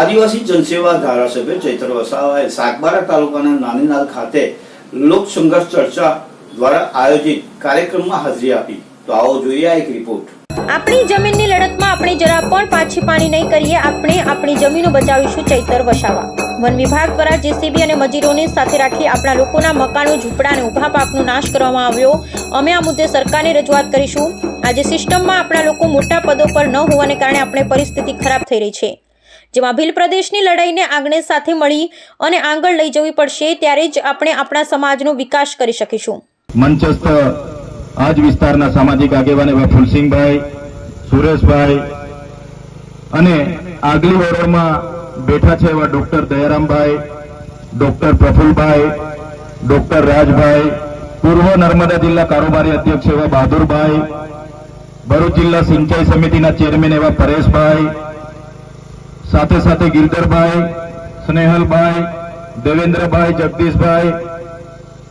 આદિવાસી જનસેવા ધારાસભ્ય ચૈતર વસાવાએ સાગબારા તાલુકાના નાનીનાલ ખાતે લોક સંઘર્ષ ચર્ચા દ્વારા આયોજિત કાર્યક્રમમાં હાજરી આપી। તો આવો જોઈએ આ એક રિપોર્ટ। આપણી જમીનની લડતમાં આપણે જરા પણ પાછી પાણી નહીં કરીએ, આપણે આપણી જમીનો બચાવીશું। ચૈતર વસાવા। વન વિભાગ દ્વારા જેસીબી અને મજૂરોને સાથે રાખી આપણા લોકોના મકાનો, ઝૂંપડા અને ઊભા પાકનો નાશ કરવામાં આવ્યો। અમે આ મુદ્દે સરકારને રજૂઆત કરીશું। આજે સિસ્ટમમાં આપણા લોકો મોટા પદો પર ન હોવાને કારણે આપણે પરિસ્થિતિ ખરાબ થઈ રહી છે, જેમાં ભીલ પ્રદેશની લડાઈને આંગણે સાથે મળી અને આગળ લઈ જવી પડશે, ત્યારે જ આપણે આપણા સમાજનો વિકાસ કરી શકીશું। મંચસ્થ આજ વિસ્તારના સામાજિક આગેવાન એવા ફૂલસિંહભાઈ, સુરેશભાઈ અને આગલી વરોડમાં બેઠા છે એવા doctor દયારામભાઈ, doctor Prafulbhai, doctor Rajbhai, પૂર્વ નર્મદા જિલ્લા કારોબારી અધ્યક્ષ એવા બહાદુરભાઈ, ભરૂચ જિલ્લા સિંચાઈ સમિતિના ચેરમેન એવા પરેશભાઈ, સાથે સાથે ગિરધરભાઈ, સ્નેહલભાઈ, દેવેન્દ્રભાઈ, જગદીશભાઈ,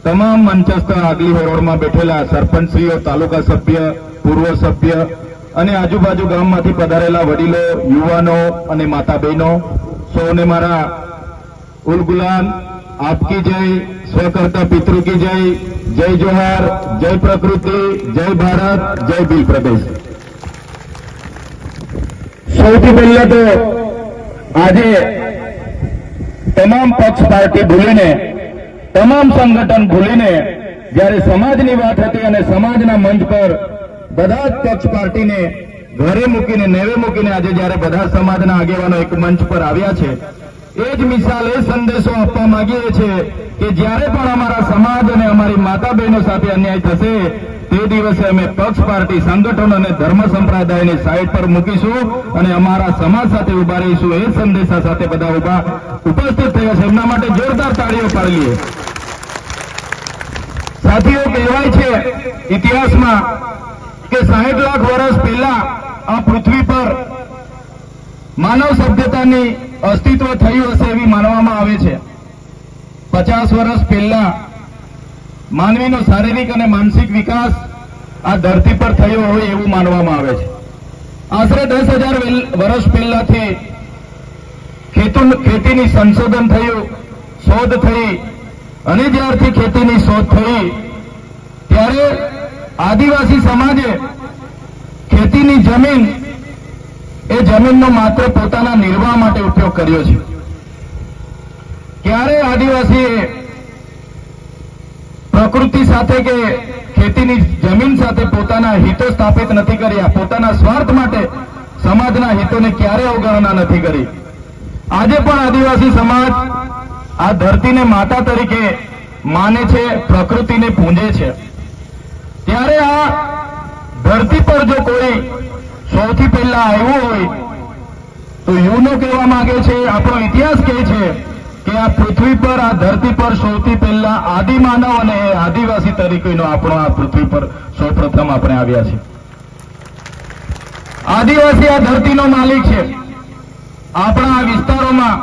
તમામ મંચસ્થ આગલી હરોળમાં બેઠેલા સરપંચશ્રીઓ, તાલુકા સભ્ય, પૂર્વ સભ્ય અને આજુબાજુ ગામમાંથી પધારેલા વડીલો, યુવાનો અને માતા બહેનો, સૌને મારા ઉલગુલાન આપકી જય, સ્વકર્તા પિતૃ કી જય, જય જોહાર, જય પ્રકૃતિ, જય ભારત, જય ભીલ પ્રદેશ। સૌથી પહેલા તો આજે તમામ પક્ષ પાર્ટી ભૂલીને, તમામ સંગઠન ભૂલીને જ્યારે સમાજની વાત હતી અને સમાજના મંચ પર બધા જ પક્ષ પાર્ટીને ઘરે મૂકીને, નેવે મૂકીને આજે જ્યારે બધા સમાજના આગેવાનો એક મંચ પર આવ્યા છે, એ જ મિસાલ, એ સંદેશો આપવા માંગીએ છીએ કે જ્યારે પણ અમારા સમાજ અને અમારી માતા બહેનો સાથે અન્યાય થશે તે દિવસે અમે પક્ષ પાર્ટી, સંગઠનો અને ધર્મ સંપ્રદાયની સાઈડ પર મૂકીશું અને અમારા સમાજ સાથે ઉભા રહીશું। એ સંદેશા સાથે બધા ઉપસ્થિત થયા છે, એમના માટે જોરદાર તાળીઓ પાડી લઈએ। સાથીઓ, કહેવાય છે ઇતિહાસમાં કે 60 લાખ વર્ષ પહેલા આ પૃથ્વી પર માનવ સભ્યતાની અસ્તિત્વ થયું હશે એવી માનવામાં આવે છે। 50 વર્ષ પહેલા માનવીનો શારીરિક અને માનસિક વિકાસ આ ધરતી પર થયો હોય એવું માનવામાં આવે છે। આશરે 10,000 વર્ષ પહેલાથી ખેતીની સંશોધન થયું, શોધ થઈ, અને જ્યારથી ખેતીની શોધ થઈ ત્યારે આદિવાસી સમાજે ખેતીની જમીન, એ જમીનનો માત્ર પોતાના નિર્વાહ માટે ઉપયોગ કર્યો છે। ક્યારે આદિવાસીએ પ્રકૃતિ સાથે કે ખેતીની જમીન સાથે પોતાના હિતો સ્થાપિત નથી કર્યા, પોતાના સ્વાર્થ માટે સમાજના હિતોને ક્યારે અવગણના નથી કરી। આજે પણ આદિવાસી સમાજ આ ધરતીને માતા તરીકે માને છે, પ્રકૃતિને પૂજે છે। ત્યારે આ ધરતી પર જો કોઈ સૌથી પહેલા આવ્યું હોય તો યુનો કહેવા માંગે છે, આપણો ઇતિહાસ કહે છે કે આ પૃથ્વી પર, આ ધરતી પર સૌથી પહેલા આદિમાનવ અને આદિવાસી તરીકેનો આપણો આ પૃથ્વી પર સૌપ્રથમ આપણે આવ્યા છે। આદિવાસી આ ધરતીનો માલિક છે। આપણા આ વિસ્તારોમાં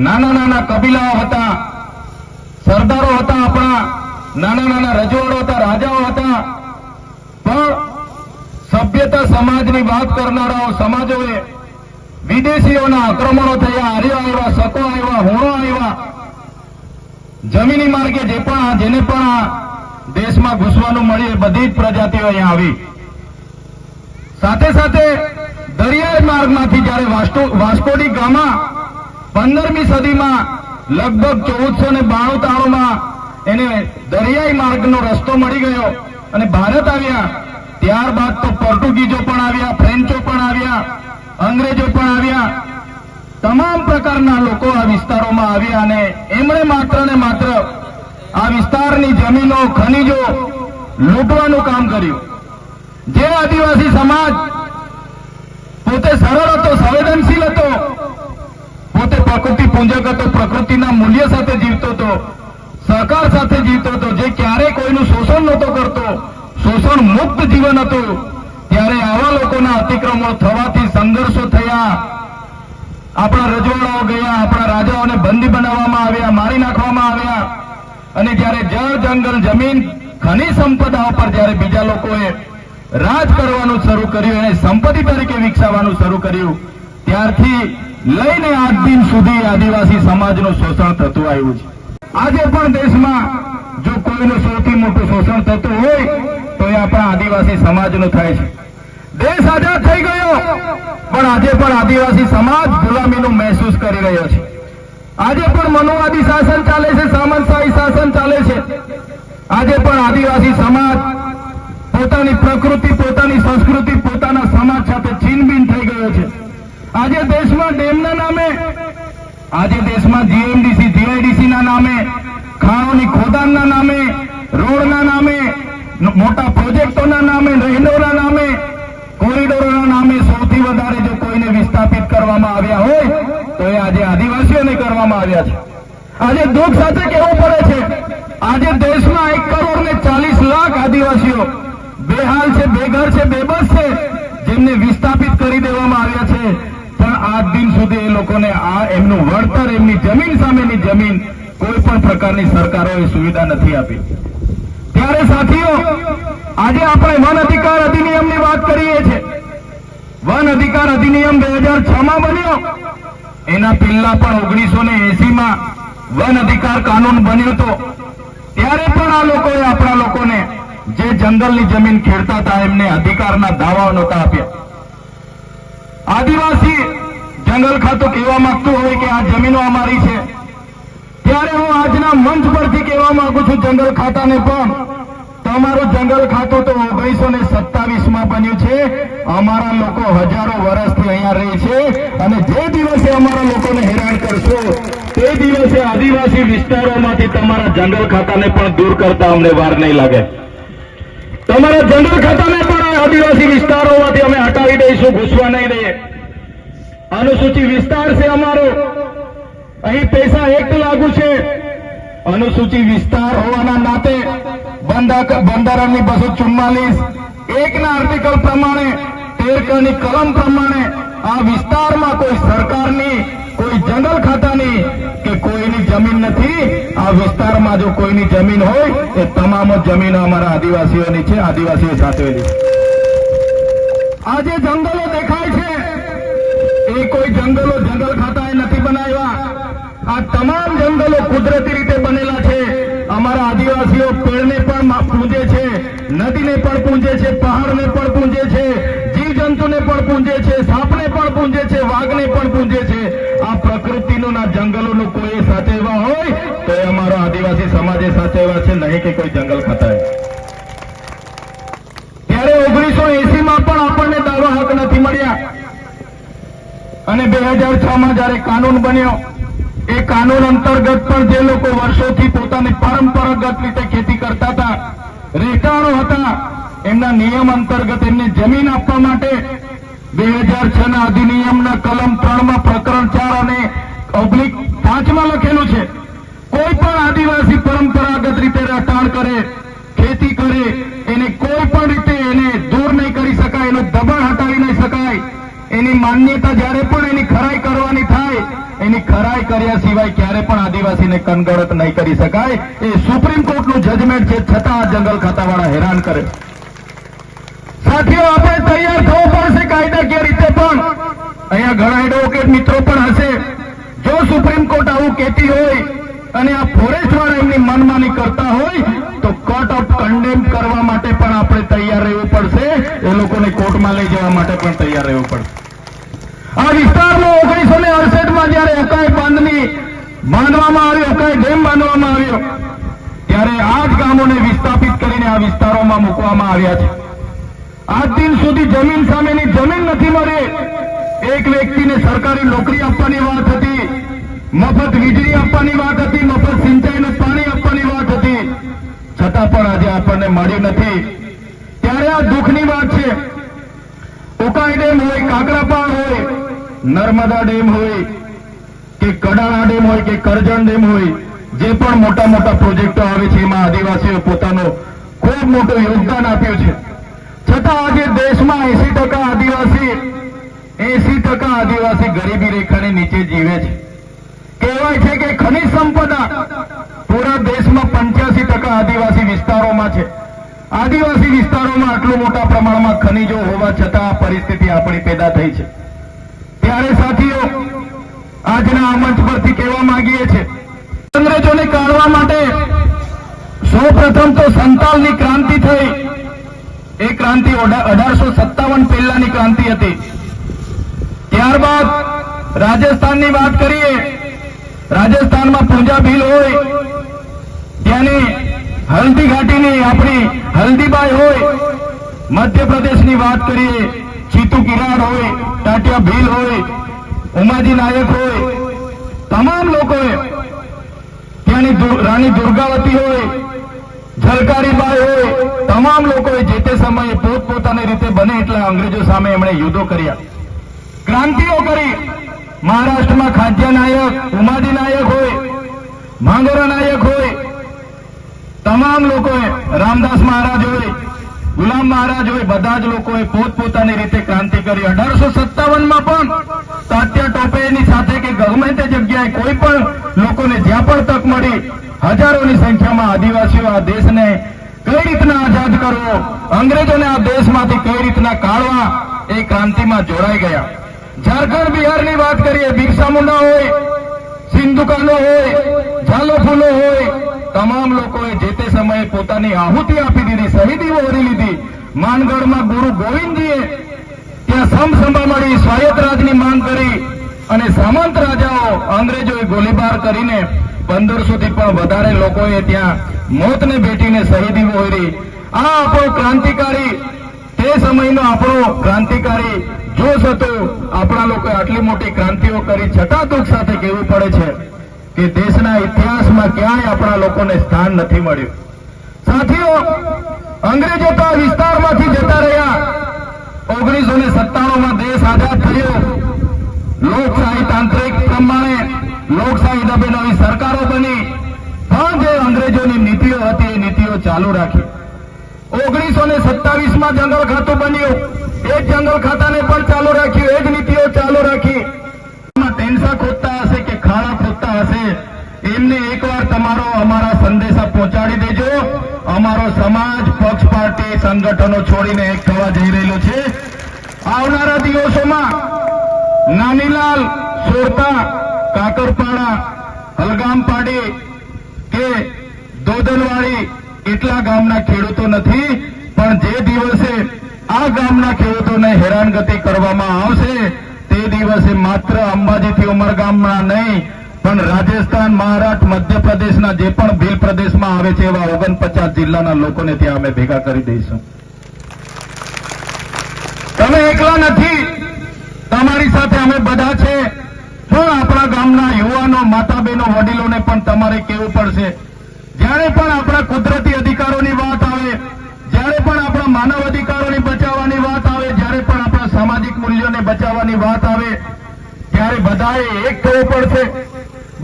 નાના નાના કબીલાઓ હતા, સરદારો હતા, આપણા નાના નાના રજવાડો હતા, રાજાઓ હતા, પણ સભ્યતા સમાજની વાત કરનારાઓ સમાજોએ વિદેશીઓના આક્રમણો થયા, આર્યો આવ્યા, શકો આવ્યા, હોણો આવ્યા, જમીની માર્ગે જેને પણ આ દેશમાં ઘૂસવાનું મળ્યું એ બધી જ પ્રજાતિઓ અહીંયા આવી। સાથે સાથે દરિયાઈ માર્ગમાંથી જ્યારે વાસ્કોડી ગામા 15મી સદીમાં લગભગ 1492-93માં એને દરિયાઈ માર્ગનો રસ્તો મળી ગયો અને ભારત આવ્યા, ત્યારબાદ તો પોર્ટુગીઝો પણ આવ્યા, ફ્રેન્ચો પણ આવ્યા, અંગ્રેજો પણ આવ્યા, તમામ પ્રકારના લોકો આ વિસ્તારોમાં આવ્યા અને એમણે માત્ર ને માત્ર આ વિસ્તારની જમીનો, ખનીજો લૂંટવાનું કામ કર્યું। જે આદિવાસી સમાજ પોતે સરળ હતો, સંવેદનશીલ હતો, પોતે પ્રકૃતિ પૂજક હતો, પ્રકૃતિના મૂલ્ય સાથે જીવતો હતો, સહકાર સાથે જીવતો હતો, જે ક્યારેય કોઈનું શોષણ નહોતો કરતો, શોષણ મુક્ત જીવન હતું, ત્યારે આવા લોકોના અતિક્રમણો થવાથી સંઘર્ષો થયા, આપણા રજવાડાઓ ગયા, આપણા રાજાઓને બંદી બનાવવામાં આવ્યા, મારી નાખવામાં આવ્યા, અને જ્યારે જળ, જંગલ, જમીન, ખનિજ સંપદાઓ પર જ્યારે બીજા લોકોએ રાજ કરવાનું શરૂ કર્યું, એને સંપત્તિ તરીકે વિકસાવવાનું શરૂ કર્યું, ત્યારથી લઈને આજ દિન સુધી આદિવાસી સમાજનું શોષણ થતું આવ્યું છે. આજે પણ દેશમાં જો કોઈનું સૌથી મોટું શોષણ થતું હોય તો એ આપણા આદિવાસી સમાજનું થાય છે. દેશ આઝાદ થઈ ગયો પણ આજે પણ આદિવાસી સમાજ ગુલામીનું મહેસૂસ કરી રહ્યો છે. આજે પણ મનુવાદી શાસન ચાલે છે, સામંતશાહી શાસન ચાલે છે. આજે પણ આદિવાસી સમાજ પોતાની પ્રકૃતિ, પોતાની સંસ્કૃતિ, પોતાના સમાજ સાથે છીનબીન થઈ ગયો છે. આજે દેશમાં ડેમના નામે, આજે દેશમાં જીએમડીસી, જીઆઈડીસી ના નામે, ખાણોની ખોદાણના નામે, રોડના નામે, મોટા પ્રોજેક્ટોના નામે, રહેણોના નામે, કોરિડોરોના નામે સૌથી વધારે જો કોઈને વિસ્થાપિત કરવામાં આવ્યા હોય તો એ આજે આદિવાસીઓને કરવામાં આવ્યા છે. આજે દુઃખ સાથે કહેવું પડે છે, આજે દેશમાં 1,40,00,000 આદિવાસીઓ બેહાલ છે, બેઘર છે, બેબસ છે, જેમને વિસ્થાપિત કરી દેવામાં આવ્યા છે. પણ આજ દિન સુધી એ લોકોને આ એમનું વળતર, એમની જમીન સામેની જમીન કોઈ પણ પ્રકારની સરકારોએ સુવિધા નથી આપી. ત્યારે સાથીઓ, આજે આપણે વન અધિકાર અધિનિયમની વાત કરીએ છીએ. વન અધિકાર અધિનિયમ 2006માં બન્યો. એના પહેલા પણ 1980માં વન અધિકાર કાનૂન બન્યો હતો. ત્યારે પણ આ લોકોએ આપણા લોકોને જે જંગલની જમીન ખેડતા હતા એમને અધિકારના દાવાઓ નહોતા આપ્યા. આદિવાસી જંગલ ખાતું કહેવા માંગતું હોય કે આ જમીનો અમારી છે, ત્યારે હું આજના મંચ પરથી કહેવા માંગુ છું જંગલ ખાતાને પણ, તમારું જંગલ ખાતું તો 1927માં બન્યું છે. અમારા લોકો હજારો વર્ષથી અહીંયા રહે છે અને જે દિવસે અમારા લોકોને હેરાન કરશો તે દિવસે આદિવાસી વિસ્તારોમાંથી તમારા જંગલ ખાતાને પણ દૂર કરતા અમને વાર નહીં લાગે. તમારા જંગલ ખાતાને પણ આદિવાસી વિસ્તારોમાંથી અમે હટાવી દઈશું, ઘૂસવા નહીં દઈએ. અનુસૂચિત વિસ્તાર છે અમારો, અહીં પૈસા એક્ટ લાગુ છે. અનુસૂચિત વિસ્તાર હોવાના નાતે બંધારણની 244(1) ના આર્ટિકલ પ્રમાણે, 13 ની કલમ પ્રમાણે આ વિસ્તારમાં કોઈ સરકારની, કોઈ જંગલ ખાતાની કે કોઈની જમીન નથી. આ વિસ્તારમાં જો કોઈની જમીન હોય એ તમામ જમીનો અમારા આદિવાસીઓની છે, આદિવાસીઓ સાચવેલી છે. આજે જંગલો દેખાય છે એ કોઈ જંગલો જંગલ ખાતાએ નથી બનાવ્યા. આ તમામ જંગલો કુદરતી રીતે બનેલા છે. અમારા આદિવાસીઓ પેડને પણ પૂજે છે, નદીને પણ પૂજે છે, પહાડને પણ પૂજે છે, જીવજંતુને પણ પૂજે છે, સાપને પણ પૂજે છે, વાઘને પણ પૂજે છે. આ પ્રકૃતિનું ના જંગલોનું કોઈ સાચવવા હોય તો એ અમારો આદિવાસી સમાજે સાચવવા છે, નહીં કે કોઈ જંગલ ખાતાએ. ત્યારે 1980માં પણ આપણને દાવા હક નથી મળ્યા અને 2006માં જયારે કાનૂન બન્યો, એ કાનૂન અંતર્ગત પણ જે લોકો વર્ષોથી પોતાની પરંપરાગત રીતે ખેતી કરતા હતા, રહેઠાણો હતા, એમના નિયમ અંતર્ગત એમને જમીન આપવા માટે 2006ના અધિનિયમના કલમ 3માં પ્રકરણ 4 અને /5માં લખેલું છે, કોઈ પણ આદિવાસી પરંપરાગત રીતે રહેઠાણ કરે, ખેતી કરે, એને કોઈ પણ રીતે એને દૂર નહીં કરી શકાય, એનું દબાણ હટાવી નહીં શકાય. એની માન્યતા જ્યારે પણ એની ખરાઈ કરવાની થાય, એની ખરાઈ કર્યા સિવાય ક્યારે પણ આદિવાસીને કનગણત નહીં કરી શકાય. એ સુપ્રીમ કોર્ટનું જજમેન્ટ છે, છતાં આ જંગલ ખાતાવાળા હેરાન કરે. સાથીઓ, આપણે તૈયાર થવું પડશે કાયદાકીય રીતે પણ. અહીંયા ઘણા એડવોકેટ મિત્રો પણ હશે. જો સુપ્રીમ કોર્ટ આવું કહેતી હોય અને આ ફોરેસ્ટ વાળા એમની મનમાની કરતા હોય તો કોર્ટ ઓફ કન્ડેમ કરવા માટે પણ આપણે તૈયાર રહેવું પડશે. એ લોકોને કોર્ટમાં લઈ જવા માટે પણ તૈયાર રહેવું પડશે. આ વિસ્તારમાં 1968માં જયારે અકાઈ બાંધવામાં આવ્યો, અકાઈ ડેમ બાંધવામાં આવ્યો, ત્યારે આ જ ગામોને વિસ્થાપિત કરીને આ વિસ્તારોમાં મૂકવામાં આવ્યા છે. આજ દિન સુધી જમીન સામેની જમીન નથી મળી. એક વ્યક્તિને સરકારી નોકરી આપવાની વાત હતી, મફત વીજળી આપવાની વાત હતી, મફત સિંચાઈનું પાણી આપવાની વાત હતી, છતાં પણ આજે આપણને મળ્યું નથી. ત્યારે આ દુઃખની વાત છે. ઉકાઈ ડેમ હોય, કાકરાપાળ હોય, નર્મદા ડેમ હોય કે કડાણા ડેમ હોય કે કરજણ ડેમ હોય, જે પણ મોટા મોટા પ્રોજેક્ટો આવે છે એમાં આદિવાસીઓ પોતાનું ખૂબ મોટું યોગદાન આપ્યું છે. છતાં આજે દેશમાં 80% આદિવાસી ગરીબી રેખાની નીચે જીવે છે. કહેવાય છે કે ખનિજ સંપદા પૂરા દેશમાં 85% આદિવાસી વિસ્તારોમાં છે. આદિવાસી વિસ્તારોમાં આટલું મોટા પ્રમાણમાં ખનિજો હોવા છતાં આ પરિસ્થિતિ આપણી પેદા થઈ છે. ત્યારે સાથીઓ, આજના આ મંચ પરથી કહેવા માંગીએ છીએ. અંગ્રેજોને કાઢવા માટે સૌપ્રથમ તો સંતાલની ક્રાંતિ થઈ. એ ક્રાંતિ 1857 પહેલાની ક્રાંતિ હતી. ત્યારબાદ રાજસ્થાનની વાત કરીએ. રાજસ્થાનમાં પૂંજા ભીલ હોય, ત્યાંની હલ્દી ઘાટીની આપણી હલ્દીબાઈ હોય, મધ્યપ્રદેશની વાત કરીએ, ચીતુ કિરાડ હોય, ટાટિયા ભીલ હોય, ઉમાજી નાયક હોય, તમામ લોકોએ, ત્યાંની રાણી દુર્ગાવતી હોય, ઝલકારીબાઈ હોય, તમામ લોકોએ જે તે સમયે પોતપોતાની રીતે બને એટલા અંગ્રેજો સામે એમણે યુદ્ધો કર્યા, ક્રાંતિઓ કરી. મહારાષ્ટ્રમાં ખાદ્ય નાયક, ઉમાજી નાયક હોય, માંગોરા નાયક હોય, તમામ લોકોએ, રામદાસ મહારાજ હોય, ગુલામ મહારાજ હોય, બધા જ લોકોએ પોતપોતાની રીતે ક્રાંતિ કરી. 1857માં પણ તાત્યા ટોપેની સાથે કે ગમે તે જગ્યાએ કોઈ પણ લોકોને જ્યાં પણ તક મળી, હજારોની સંખ્યામાં આદિવાસીઓ આ દેશને કઈ રીતના આઝાદ કરવો, અંગ્રેજોને આ દેશમાંથી કઈ રીતના કાઢવા, એ ક્રાંતિમાં જોડાઈ ગયા. ઝારખંડ બિહારની વાત કરીએ, બિરસા મુંડા હોય, સિંધુ કાનો હોય, ઝાલો ફૂલો હોય, તમામ લોકોએ જે તે સમયે પોતાની આહુતિ આપી દીધી, શહીદીઓ વરી લીધી. માનગઢમાં ગુરુ ગોવિંદજીએ ત્યાં સમસંભા મળી, સ્વાયત્ત રાજની માંગ કરી અને સામંત રાજાઓ અંગ્રેજોએ ગોળીબાર કરીને 1500 થી પણ વધારે લોકોએ ત્યાં મોતને ભેટીને શહીદી વહોરી. આ આપણો ક્રાંતિકારી, તે સમયનો આપણો ક્રાંતિકારી જોશ હતો. આપણા લોકોએ આટલી મોટી ક્રાંતિઓ કરી છતાં દુઃખ સાથે કહેવું પડે છે કે દેશના ઇતિહાસમાં ક્યાંય આપણા લોકોને સ્થાન નથી મળ્યું. સાથીઓ, અંગ્રેજો તો આ વિસ્તારમાંથી જતા રહ્યા. 1997માં દેશ આઝાદ થયો. લોકશાહી તાંત્રિક પ્રમાણે લોકશાહી દબે નવી સરકારો બની, પણ જે અંગ્રેજોની નીતિઓ હતી એ નીતિઓ ચાલુ રાખી. 1927માં જંગલ ખાતું બન્યું, એ જ જંગલ ખાતાને પણ ચાલુ રાખ્યું, એ જ નીતિઓ ચાલુ રાખી. ટેન્સા ખોદતા હશે કે ખાડા ખોદતા હશે, એમને એકવાર તમારો અમારા સંદેશા પહોંચાડી દેજો. અમારો સમાજ પક્ષ પાર્ટી સંગઠનો છોડીને એક થવા જઈ રહેલો છે. આવનારા દિવસોમાં નાનીલાલ, સોરતા, કાકરપાડા, હલગામપાડી કે દોદલવાડી એટલા ગામના ખેડૂતો નથી, પણ જે દિવસે આ ગામના ખેડૂતોને હેરાનગતિ કરવામાં આવશે તે દિવસે માત્ર અંબાજીથી ઉમરગામના નહીં, પણ રાજસ્થાન, મહારાષ્ટ્ર, મધ્યપ્રદેશના જે પણ ભીલ પ્રદેશમાં આવે છે એવા 49 જિલ્લાના લોકોને ત્યાં અમે ભેગા કરી દઈશું. તમે એકલા નથી, તમારી સાથે અમે બધા છે. પણ આપણા ગામના યુવાનો, માતા બહેનો, વડીલોને પણ તમારે કહેવું પડશે. જ્યારે પણ આપણા કુદરતી અધિકારોની વાત આવે, જ્યારે પણ આપણા માનવ અધિકારોની બચાવવાની વાત આવે, જ્યારે પણ આપણા સામાજિક મૂલ્યોને બચાવવાની વાત આવે, ત્યારે બધાએ એક થવું પડશે,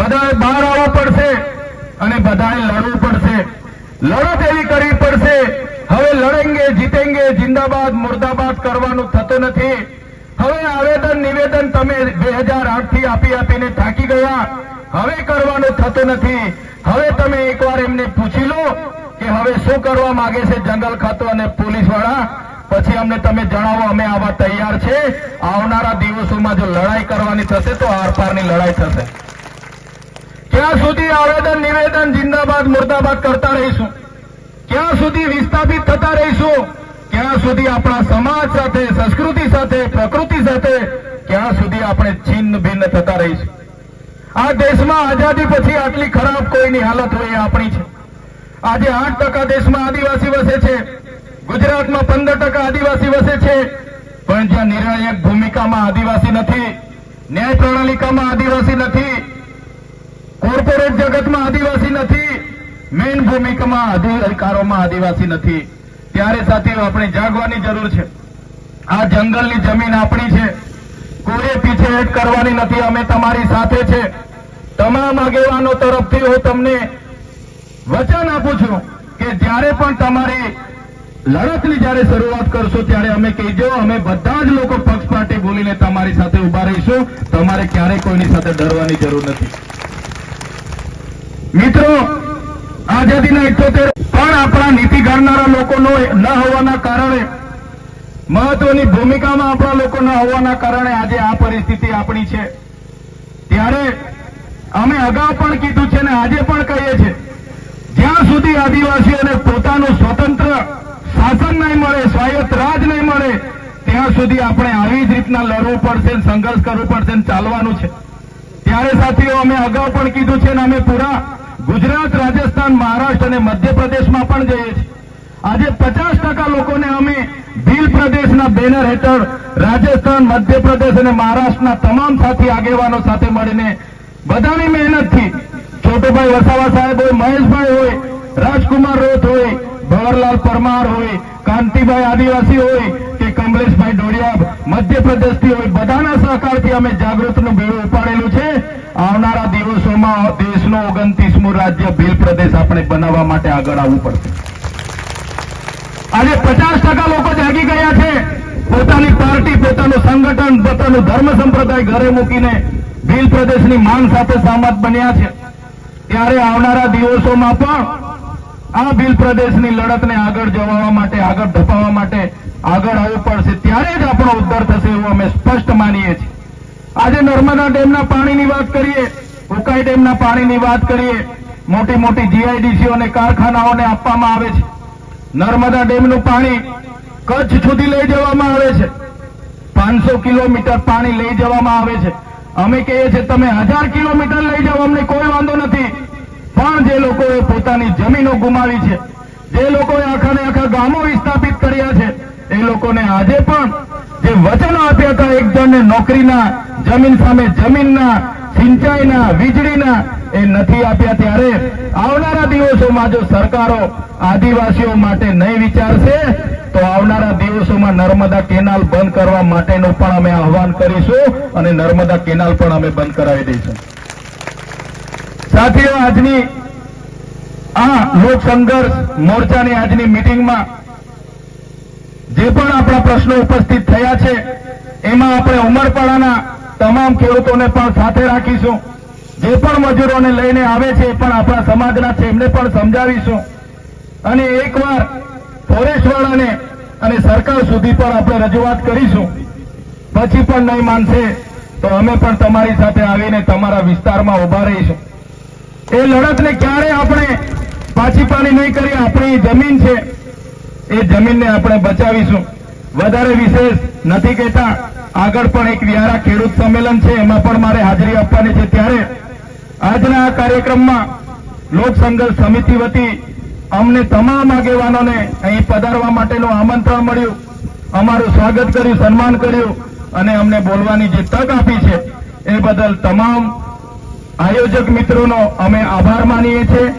બધાએ બહાર આવવું પડશે અને બધાએ લડવું પડશે. લડત એવી કરવી પડશે. હવે લડેંગે, જીતેંગે, જિંદાબાદ, મુર્દાબાદ કરવાનું થતું નથી. હવે આવેદન નિવેદન તમે 2008 થી આપીને થાકી ગયા. હવે કરવાનું થતું નથી. હવે તમે એકવાર એમને પૂછી લો કે હવે શું કરવા માંગે છે જંગલ ખાતું અને પોલીસ વાળા, પછી અમને તમે જણાવો. અમે આવા તૈયાર છે. આવનારા દિવસોમાં જો લડાઈ કરવાની થશે તો આરપારની લડાઈ થશે. ક્યાં સુધી આવેદન નિવેદન જિંદાબાદ મુર્દાબાદ કરતા રહીશું? ક્યાં સુધી વિસ્થાપિત થતા રહીશું? ક્યાં સુધી આપણા સમાજ સાથે, સંસ્કૃતિ સાથે, પ્રકૃતિ સાથે ક્યાં સુધી આપણે છિન્ન ભિન્ન થતા રહીશું? આ દેશમાં આઝાદી પછી આટલી ખરાબ કોઈની હાલત હોય એ આપણી છે. આજે 8% દેશમાં આદિવાસી વસે છે. ગુજરાતમાં 15% આદિવાસી વસે છે. પણ જ્યાં નિર્ણાયક ભૂમિકામાં આદિવાસી નથી, ન્યાય પ્રણાલિકામાં આદિવાસી નથી, કોર્પોરેટ જગતમાં આદિવાસી નથી, મેઇન ભૂમિકામાં અધિકારોમાં આદિવાસી નથી, ત્યારે સાથીઓ આપણે જાગવાની જરૂર છે. આ જંગલની જમીન આપણી છે. કોઈએ પીછેહટ કરવાની નથી. અમે તમારી સાથે છે. તમામ આગેવાનો તરફથી હું તમને વચન આપું છું કે જ્યારે પણ તમારી લડતની જ્યારે શરૂઆત કરશો ત્યારે અમે કહીજો, અમે બધા જ લોકો પક્ષ પાર્ટી બોલીને તમારી સાથે ઉભા રહીશું. તમારે ક્યારેય કોઈની સાથે ડરવાની જરૂર નથી. મિત્રો, આઝાદીના 78 પણ આપણા નીતિ ઘડનારા લોકોનો ન હોવાના કારણે, મહત્વની ભૂમિકામાં આપણા લોકો ન હોવાના કારણે આજે આ પરિસ્થિતિ આપણી છે. ત્યારે અમે અગાઉ પણ કીધું છે ને આજે પણ કહીએ છીએ, જ્યાં સુધી આદિવાસીઓને પોતાનું સ્વતંત્ર શાસન નહીં મળે, સ્વાયત્ત રાજ નહીં મળે, ત્યાં સુધી આપણે આવી જ રીતના લડવું પડશે, સંઘર્ષ કરવું પડશે, ચાલવાનું છે. ત્યારે સાથીઓ અમે અગાઉ પણ કીધું છે ને અમે પૂરા ગુજરાત, રાજસ્થાન, મહારાષ્ટ્ર અને મધ્યપ્રદેશમાં પણ જઈએ છીએ. આજે 50% લોકોને અમે ભીલ પ્રદેશના બેનર હેઠળ રાજસ્થાન, મધ્યપ્રદેશ અને મહારાષ્ટ્રના તમામ સાથી આગેવાનો સાથે મળીને બધાની મહેનતથી છોટુભાઈ વસાવા સાહેબ હોય, મહેશભાઈ હોય, રાજકુમાર રોથ હોય, ભવરલાલ પરમાર હોય, કાંતિભાઈ આદિવાસી હોય કે કમલેશભાઈ ડોડિયાબ મધ્યપ્રદેશથી હોય, બધાના સહકારથી અમે જાગૃતનું બેડું ઉપાડેલું છે. આવનારા દિવસોમાં દેશનું 29મું રાજ્ય ભીલ પ્રદેશ આપણે બનાવવા માટે આગળ આવવું પડશે. આજે 50% લોકો જાગી ગયા છે. પોતાની પાર્ટી, પોતાનું સંગઠન, પોતાનું ધર્મ સંપ્રદાય ઘરે મૂકીને ભીલ પ્રદેશની માંગ સાથે સહમત બન્યા છે. ત્યારે આવનારા દિવસોમાં પણ આ ભીલ પ્રદેશની લડતને આગળ જવા માટે, આગળ ધપાવવા માટે આગળ આવવું પડશે. ત્યારે જ આપણો ઉદ્ધાર થશે એવું અમે સ્પષ્ટ માનીએ છીએ. આજે નર્મદા ડેમના પાણીની વાત કરીએ, ઉકાઈ ડેમના પાણીની વાત કરીએ, મોટી મોટી જીઆઈડીસીઓ અને કારખાનાઓને આપવામાં આવે છે. નર્મદા ડેમનું પાણી કચ્છ સુધી લઈ જવામાં આવે છે. 500 કિલોમીટર પાણી લઈ જવામાં આવે છે. અમે કહીએ છીએ તમે 1000 કિલોમીટર લઈ જાઓ, અમને કોઈ વાંધો નથી. પણ જે લોકોએ પોતાની જમીનો ગુમાવી છે, જે લોકોએ આખાને આખા ગામો વિસ્થાપિત કર્યા છે, એ લોકોને આજે પણ જે વચનો આપ્યા હતા એક જણને નોકરીના, જમીન સામે જમીનના, સિંચાઈના, વીજળીના, એ નથી આપ્યા. ત્યારે આવનારા દિવસોમાં જો સરકારો આદિવાસીઓ માટે નહીં વિચારશે તો આવનારા દિવસોમાં નર્મદા કેનાલ બંધ કરવા માટેનું પણ અમે આહવાન કરીશું અને નર્મદા કેનાલ પણ અમે બંધ કરાવી દઈશું. સાથીઓ, આજની આ લોક સંઘર્ષ મોરચાની આજની મીટિંગમાં જે પણ આપણા પ્રશ્નો ઉપસ્થિત થયા છે એમાં આપણે ઉમરપાડાના તમામ ખેડૂતોને પણ સાથે રાખીશું. જે પણ મજૂરોને લઈને આવે છે એ પણ આપણા સમાજના છે, એમને પણ સમજાવીશું. અને એકવાર ફોરેસ્ટવાળાને અને સરકાર સુધી પણ આપણે રજૂઆત કરીશું. પછી પણ નહીં માનશે તો અમે પણ તમારી સાથે આવીને તમારા વિસ્તારમાં ઉભા રહીશું. એ લડતને ક્યારે આપણે પાછી પાણી નહીં કરીએ. આપણી જમીન છે, એ જમીનને આપણે બચાવીશું. વધારે વિશેષ નથી કહેતા. આગળ પણ એક વ્યારા ખેડૂત સંમેલન છે, એમાં પણ મારે હાજરી આપવાની છે. ત્યારે આજના આ કાર્યક્રમમાં લોક સંઘર્ષ સમિતિ વતી અમને તમામ આગેવાનોને અહીં પધારવા માટેનું આમંત્રણ મળ્યું, અમારું સ્વાગત કર્યું, સન્માન કર્યું અને અમને બોલવાની જે તક આપી છે એ બદલ તમામ આયોજક મિત્રોનો અમે આભાર માનીએ છીએ.